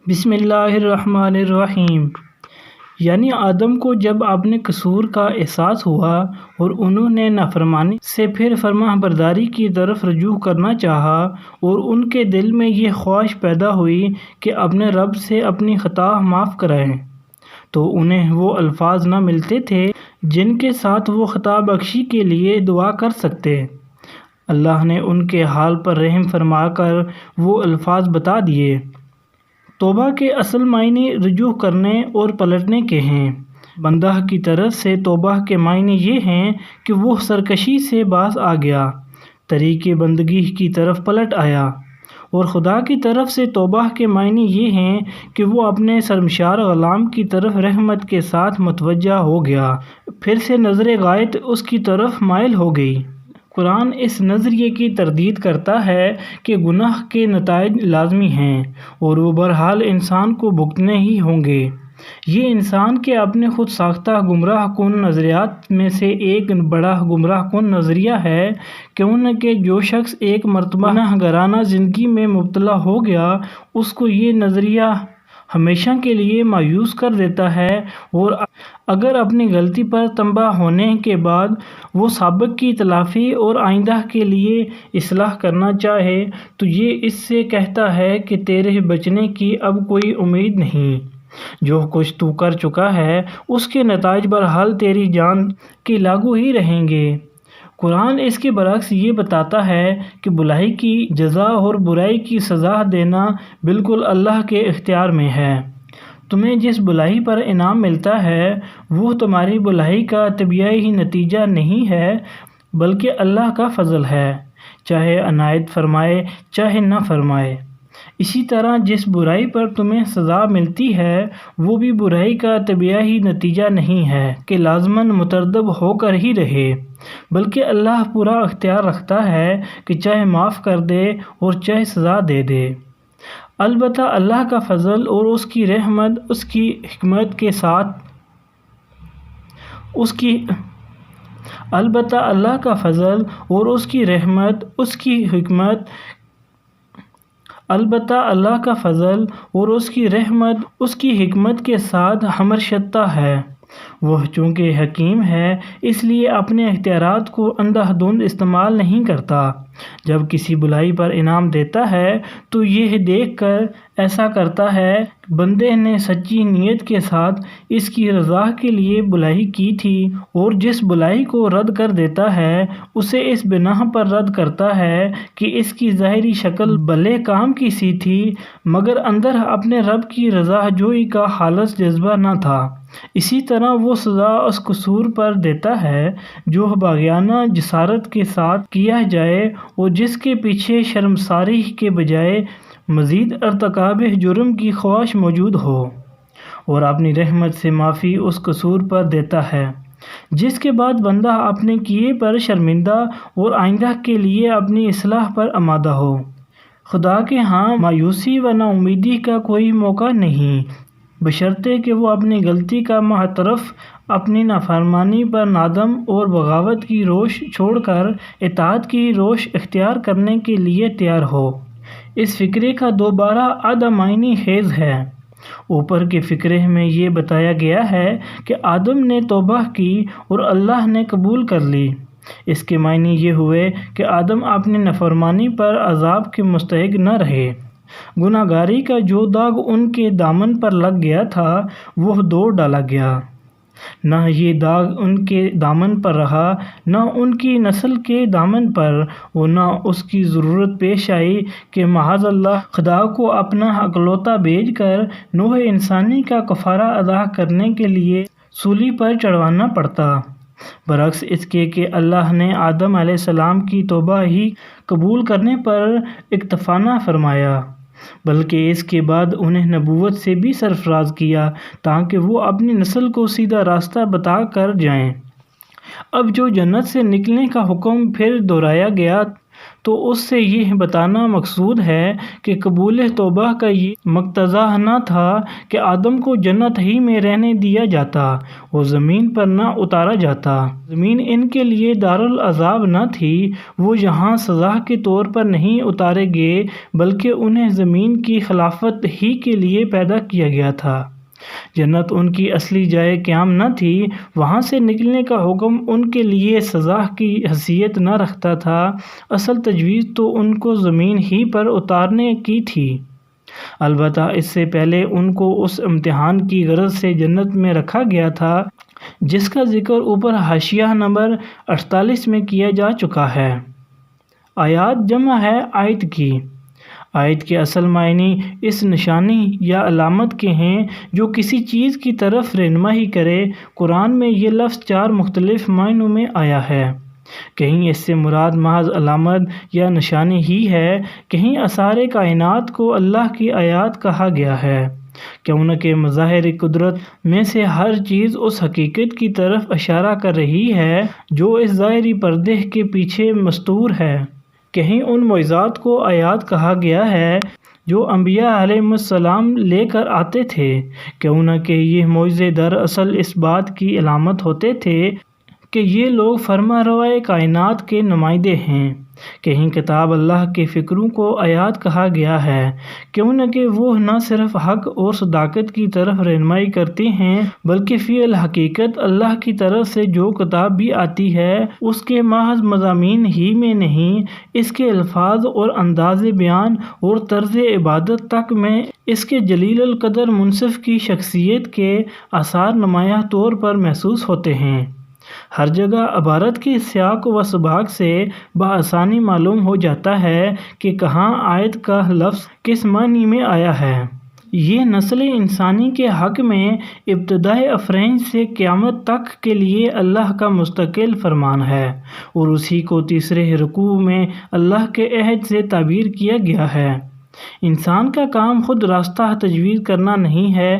بسم اللہ الرحمن الرحیم۔ یعنی آدم کو جب اپنے قصور کا احساس ہوا اور انہوں نے نافرمانی سے پھر فرما برداری کی طرف رجوع کرنا چاہا اور ان کے دل میں یہ خواہش پیدا ہوئی کہ اپنے رب سے اپنی خطا معاف کرائیں، تو انہیں وہ الفاظ نہ ملتے تھے جن کے ساتھ وہ خطا بخشی کے لیے دعا کر سکتے۔ اللہ نے ان کے حال پر رحم فرما کر وہ الفاظ بتا دیے۔ توبہ کے اصل معنی رجوع کرنے اور پلٹنے کے ہیں۔ بندہ کی طرف سے توبہ کے معنی یہ ہیں کہ وہ سرکشی سے باز آ گیا، طریق بندگی کی طرف پلٹ آیا، اور خدا کی طرف سے توبہ کے معنی یہ ہیں کہ وہ اپنے سرمشار غلام کی طرف رحمت کے ساتھ متوجہ ہو گیا، پھر سے نظر غائط اس کی طرف مائل ہو گئی۔ قرآن اس نظریے کی تردید کرتا ہے کہ گناہ کے نتائج لازمی ہیں اور وہ بہرحال انسان کو بھگتنے ہی ہوں گے۔ یہ انسان کے اپنے خود ساختہ گمراہ کن نظریات میں سے ایک بڑا گمراہ کن نظریہ ہے، کیونکہ جو شخص ایک مرتبہ گناہ گارانہ زندگی میں مبتلا ہو گیا، اس کو یہ نظریہ ہمیشہ کے لیے مایوس کر دیتا ہے، اور اگر اپنی غلطی پر تنباہ ہونے کے بعد وہ سابق کی تلافی اور آئندہ کے لیے اصلاح کرنا چاہے تو یہ اس سے کہتا ہے کہ تیرے بچنے کی اب کوئی امید نہیں، جو کچھ تو کر چکا ہے اس کے نتائج بہرحال تیری جان کے لاگو ہی رہیں گے۔ قرآن اس کے برعکس یہ بتاتا ہے کہ بھلائی کی جزا اور برائی کی سزا دینا بالکل اللہ کے اختیار میں ہے۔ تمہیں جس بھلائی پر انعام ملتا ہے وہ تمہاری بھلائی کا طبیعی نتیجہ نہیں ہے بلکہ اللہ کا فضل ہے، چاہے عنایت فرمائے چاہے نہ فرمائے۔ اسی طرح جس برائی پر تمہیں سزا ملتی ہے وہ بھی برائی کا طبیعی نتیجہ نہیں ہے کہ لازماً مترتب ہو کر ہی رہے، بلکہ اللہ پورا اختیار رکھتا ہے کہ چاہے معاف کر دے اور چاہے سزا دے دے۔ البتہ اللہ کا فضل اور اس کی رحمت اس کی حکمت کے ساتھ ہمرشتہ ہے۔ وہ چونکہ حکیم ہے اس لیے اپنے اختیارات کو اندھا دھند استعمال نہیں کرتا۔ جب کسی بھلائی پر انعام دیتا ہے تو یہ دیکھ کر ایسا کرتا ہے کہ بندے نے سچی نیت کے ساتھ اس کی رضا کے لیے بھلائی کی تھی، اور جس بھلائی کو رد کر دیتا ہے اسے اس بنا پر رد کرتا ہے کہ اس کی ظاہری شکل بھلے کام کی سی تھی مگر اندر اپنے رب کی رضا جوئی کا خالص جذبہ نہ تھا۔ اسی طرح وہ سزا اس قصور پر دیتا ہے جو باغیانہ جسارت کے ساتھ کیا جائے اور جس کے پیچھے شرمساری کے بجائے مزید ارتکاب جرم کی خواہش موجود ہو، اور اپنی رحمت سے معافی اس قصور پر دیتا ہے جس کے بعد بندہ اپنے کیے پر شرمندہ اور آئندہ کے لیے اپنی اصلاح پر آمادہ ہو۔ خدا کے ہاں مایوسی و نا امیدی کا کوئی موقع نہیں، بشرطے کہ وہ اپنی غلطی کا معترف اپنی نافرمانی پر نادم اور بغاوت کی روش چھوڑ کر اطاعت کی روش اختیار کرنے کے لیے تیار ہو۔ اس فقرے کا دوبارہ آدھا معنی خیز ہے۔ اوپر کے فقرے میں یہ بتایا گیا ہے کہ آدم نے توبہ کی اور اللہ نے قبول کر لی۔ اس کے معنی یہ ہوئے کہ آدم اپنی نافرمانی پر عذاب کے مستحق نہ رہے۔ گناہ گاری کا جو داغ ان کے دامن پر لگ گیا تھا وہ دھو ڈالا گیا، نہ یہ داغ ان کے دامن پر رہا، نہ ان کی نسل کے دامن پر، اور نہ اس کی ضرورت پیش آئی کہ معاذ اللہ خدا کو اپنا اکلوتا بھیج کر نوع انسانی کا کفارہ ادا کرنے کے لیے سولی پر چڑھوانا پڑتا۔ برعکس اس کے کہ اللہ نے آدم علیہ السلام کی توبہ ہی قبول کرنے پر اکتفا نہ فرمایا بلکہ اس کے بعد انہیں نبوت سے بھی سرفراز کیا تاکہ وہ اپنی نسل کو سیدھا راستہ بتا کر جائیں۔ اب جو جنت سے نکلنے کا حکم پھر دہرایا گیا تو اس سے یہ بتانا مقصود ہے کہ قبول توبہ کا یہ مقتضا نہ تھا کہ آدم کو جنت ہی میں رہنے دیا جاتا اور زمین پر نہ اتارا جاتا۔ زمین ان کے لیے دارالعذاب نہ تھی، وہ یہاں سزا کے طور پر نہیں اتارے گئے بلکہ انہیں زمین کی خلافت ہی کے لیے پیدا کیا گیا تھا۔ جنت ان کی اصلی جائے قیام نہ تھی، وہاں سے نکلنے کا حکم ان کے لیے سزا کی حیثیت نہ رکھتا تھا، اصل تجویز تو ان کو زمین ہی پر اتارنے کی تھی۔ البتہ اس سے پہلے ان کو اس امتحان کی غرض سے جنت میں رکھا گیا تھا جس کا ذکر اوپر حاشیہ نمبر 48 میں کیا جا چکا ہے۔ آیات جمع ہے آیت کی۔ آیت کے اصل معنی اس نشانی یا علامت کے ہیں جو کسی چیز کی طرف رہنمائی کرے۔ قرآن میں یہ لفظ 4 مختلف معنوں میں آیا ہے۔ کہیں اس سے مراد محض علامت یا نشانی ہی ہے، کہیں آثار کائنات کو اللہ کی آیات کہا گیا ہے، کیونکہ مظاہر قدرت میں سے ہر چیز اس حقیقت کی طرف اشارہ کر رہی ہے جو اس ظاہری پردے کے پیچھے مستور ہے۔ کہیں ان معجزات کو آیات کہا گیا ہے جو انبیاء علیہ السلام لے کر آتے تھے، کیونکہ یہ معجزے دراصل اس بات کی علامت ہوتے تھے کہ یہ لوگ فرما روائے کائنات کے نمائندے ہیں۔ کہیں کتاب اللہ کے فکروں کو آیات کہا گیا ہے، کیونکہ وہ نہ صرف حق اور صداقت کی طرف رہنمائی کرتے ہیں بلکہ فی الحقیقت اللہ کی طرف سے جو کتاب بھی آتی ہے اس کے محض مضامین ہی میں نہیں، اس کے الفاظ اور انداز بیان اور طرز عبادت تک میں اس کے جلیل القدر منصف کی شخصیت کے آثار نمایاں طور پر محسوس ہوتے ہیں۔ ہر جگہ عبارت کے سیاق و سباق سے بآسانی معلوم ہو جاتا ہے کہ کہاں آیت کا لفظ کس معنی میں آیا ہے۔ یہ نسل انسانی کے حق میں ابتدائے افرینج سے قیامت تک کے لیے اللہ کا مستقل فرمان ہے، اور اسی کو تیسرے رکوع میں اللہ کے عہد سے تعبیر کیا گیا ہے۔ انسان کا کام خود راستہ تجویز کرنا نہیں ہے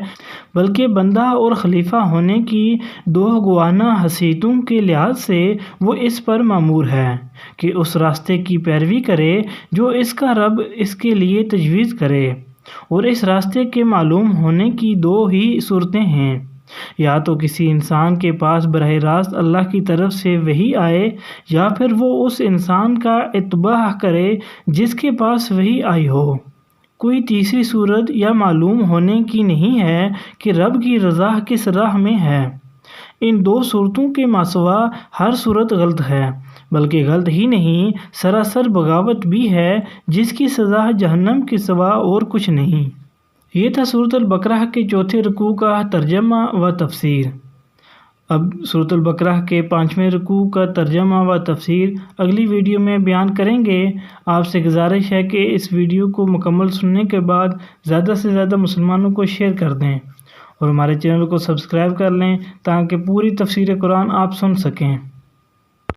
بلکہ بندہ اور خلیفہ ہونے کی دوگانہ حیثیتوں کے لحاظ سے وہ اس پر مامور ہے کہ اس راستے کی پیروی کرے جو اس کا رب اس کے لیے تجویز کرے، اور اس راستے کے معلوم ہونے کی 2 ہی صورتیں ہیں، یا تو کسی انسان کے پاس براہ راست اللہ کی طرف سے وحی آئے، یا پھر وہ اس انسان کا اتباع کرے جس کے پاس وحی آئی ہو۔ کوئی تیسری صورت یا معلوم ہونے کی نہیں ہے کہ رب کی رضا کس راہ میں ہے۔ ان 2 صورتوں کے ماسوا ہر صورت غلط ہے، بلکہ غلط ہی نہیں، سراسر بغاوت بھی ہے جس کی سزا جہنم کے سوا اور کچھ نہیں۔ یہ تھا سورۃ البقرہ کے 4 رکوع کا ترجمہ و تفسیر۔ اب سورۃ البقرہ کے 5ویں رکوع کا ترجمہ و تفسیر اگلی ویڈیو میں بیان کریں گے۔ آپ سے گزارش ہے کہ اس ویڈیو کو مکمل سننے کے بعد زیادہ سے زیادہ مسلمانوں کو شیئر کر دیں اور ہمارے چینل کو سبسکرائب کر لیں تاکہ پوری تفسیر قرآن آپ سن سکیں۔